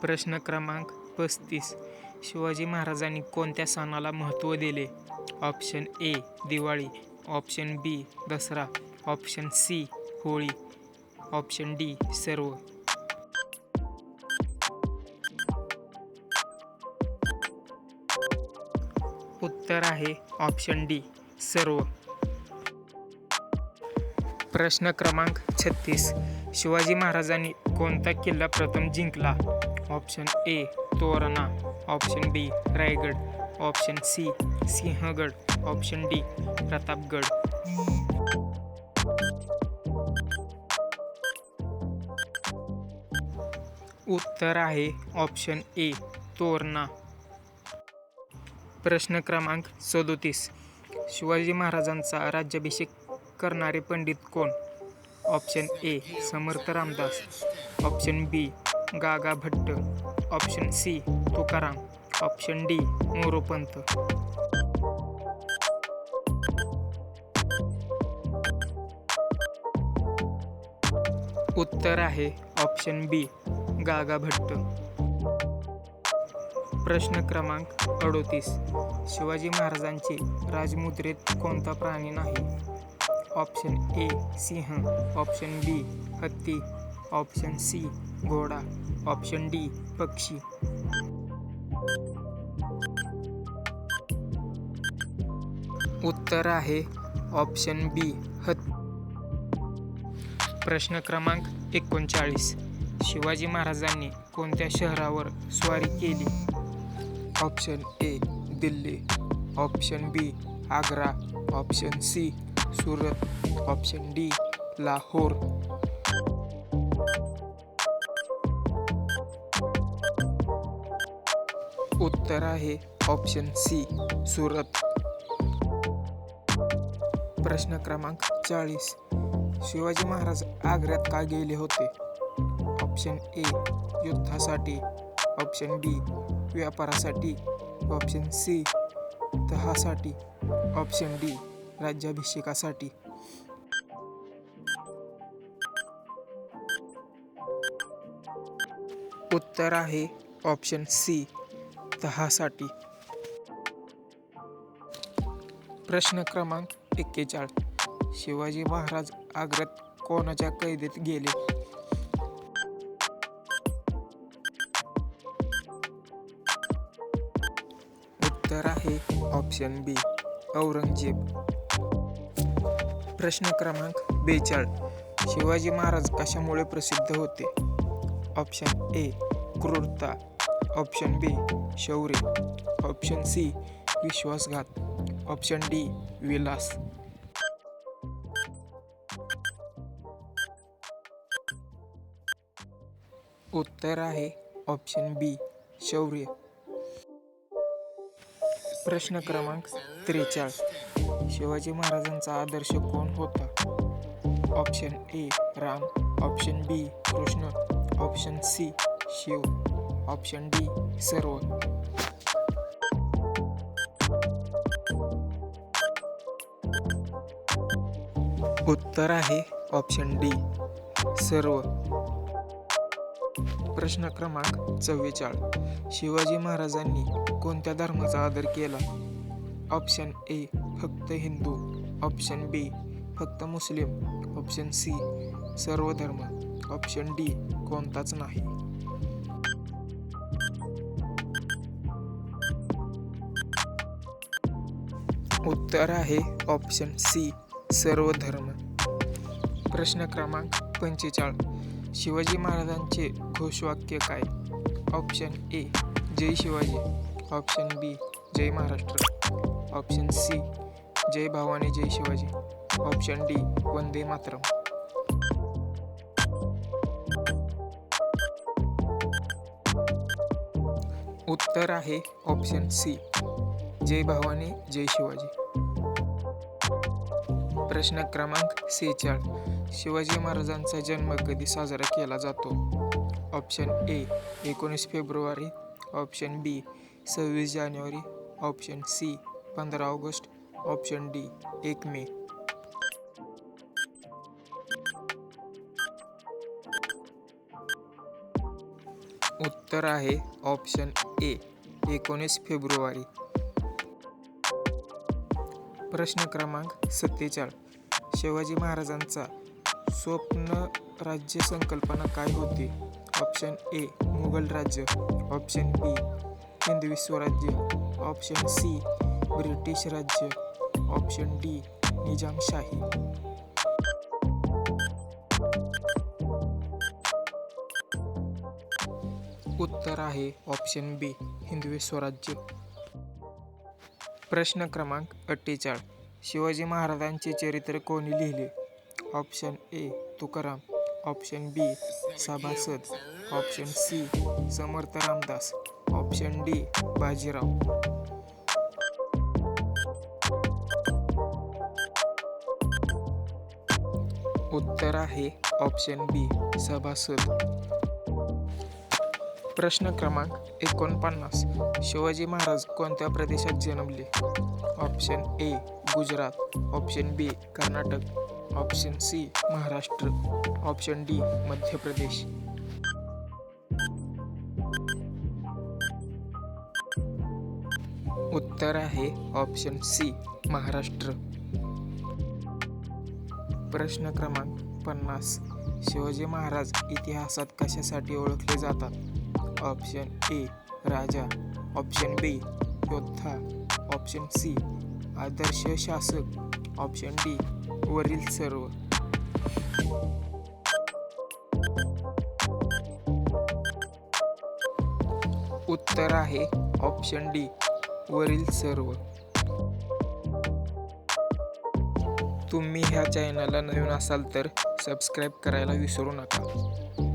प्रश्न क्रमांक 35. शिवाजी महाराजांनी कोणत्या सणाला महत्त्व दिले? Option A Diwali, option B Dussehra, option C Holi, option D सर्व. उत्तर आहे ऑप्शन डी सर्व. प्रश्न क्रमांक 36. शिवाजी महाराजांनी कोणता किल्ला प्रथम जिंकला? Option A Torna, option B Raigad, option C Sinhagad, option D Pratapgad. उत्तर आहे ऑप्शन ए तोरणा. प्रश्न क्रमांक 37. शिवाजी महाराजांचा राज्याभिषेक करणारे पंडित कोण? Option A Samarth Ramdas, option B Gaga Bhatt, option C Tukaram, option D Moropant. उत्तर आहे ऑप्शन बी गागा भट्ट. प्रश्न क्रमांक 38. शिवाजी महाराजांचे राजमुद्रेत कोणता प्राणी नाही? ऑप्शन ए सिंह, ऑप्शन बी हत्ती, ऑप्शन सी घोडा, ऑप्शन डी पक्षी. उत्तर आहे ऑप्शन बी हत्ती. प्रश्न क्रमांक 39. शिवाजी महाराजांनी कोणत्या शहरावर स्वारी केली? Option A Delhi, option B Agra, option C Surat, option D Lahore. उत्तर आहे ऑप्शन सी सुरत. प्रश्न क्रमांक 40. शिवाजी महाराज आग्र्यात का गेले होते? ऑप्शन ए युद्धासाठी, ऑप्शन बी व्यापारासाठी, ऑप्शन सी तहासाठी, ऑप्शन डी राज्याभिषेकासाठी. उत्तर आहे ऑप्शन सी तहासाठी. प्रश्न क्रमांक 41. शिवाजी महाराज आग्र्यात कोणाच्या कैदेत गेले? उत्तर आहे ऑप्शन बी औरंगजेब. प्रश्न क्रमांक 42. शिवाजी महाराज कशामुळे प्रसिद्ध होते? ऑप्शन ए क्रूरता, ऑप्शन बी शौर्य, ऑप्शन सी विश्वासघात, ऑप्शन डी विलास. उत्तर आहे ऑप्शन बी शौर्य. प्रश्न क्रमांक 43. शिवाजी महाराजांचा आदर्श कोण होता? Option A Ram, option B Krishna, option C Shiva, option D सर्व. उत्तर आहे ऑप्शन डी सर्व. प्रश्न क्रमांक 44. शिवाजी महाराजांनी कोणत्या धर्माचा आदर केला? ऑप्शन ए फक्त हिंदू, ऑप्शन बी फक्त मुस्लिम, ऑप्शन सी सर्व धर्म, ऑप्शन डी कोणताच नाही. उत्तर आहे ऑप्शन सी सर्व धर्म. प्रश्न क्रमांक 45. शिवाजी महाराजांचे घोषवाक्य काय? ऑप्शन ए जय शिवाजी, ऑप्शन बी जय महाराष्ट्र, ऑप्शन सी जय भवानी जय शिवाजी, ऑप्शन डी वंदे मातरम. उत्तर आहे ऑप्शन सी जय भवानी जय शिवाजी. प्रश्न क्रमांक 46. शिवाजी महाराजांचा जन्म कधी साजरा केला जातो? ऑप्शन ए 19 फेब्रुवारी, ऑप्शन बी 26 जानेवारी, option C 15 August, option D 1 May. उत्तर आहे ऑप्शन ए 19 फेब्रुवारी. प्रश्न क्रमांक 47. शिवाजी महाराजांचा स्वप्न राज्य संकल्पना काय होती? ऑप्शन ए मुघल राज्य, ऑप्शन बी Hindavi Swarajya, option C British राज्य, ऑप्शन डी निजामशाही. उत्तर आहे ऑप्शन बी हिंदवी स्वराज्य. प्रश्न क्रमांक 48. शिवाजी महाराजांचे चरित्र कोणी लिहिले? ऑप्शन ए तुकाराम, ऑप्शन बी सभासद, ऑप्शन सी समर्थ रामदास, ऑप्शन डी बाजीराव. उत्तर आहे ऑप्शन बी सभासद. प्रश्न क्रमांक 49. शिवाजी महाराज कोणत्या प्रदेशात जन्मले? Option A Gujarat, option B Karnataka, option C Maharashtra, option D Madhya Pradesh. उत्तर आहे ऑप्शन सी महाराष्ट्र. प्रश्न क्रमांक 50. शिवाजी महाराज इतिहासात कशासाठी ओळखले जातात? ऑप्शन ए राजा, ऑप्शन बी योद्धा, ऑप्शन सी आदर्श शासक, ऑप्शन डी वरील सर्व. उत्तर आहे ऑप्शन डी वरील सर्व. तुम्ही ह्या चॅनलला नवीन असाल तर सबस्क्राईब करायला विसरू नका.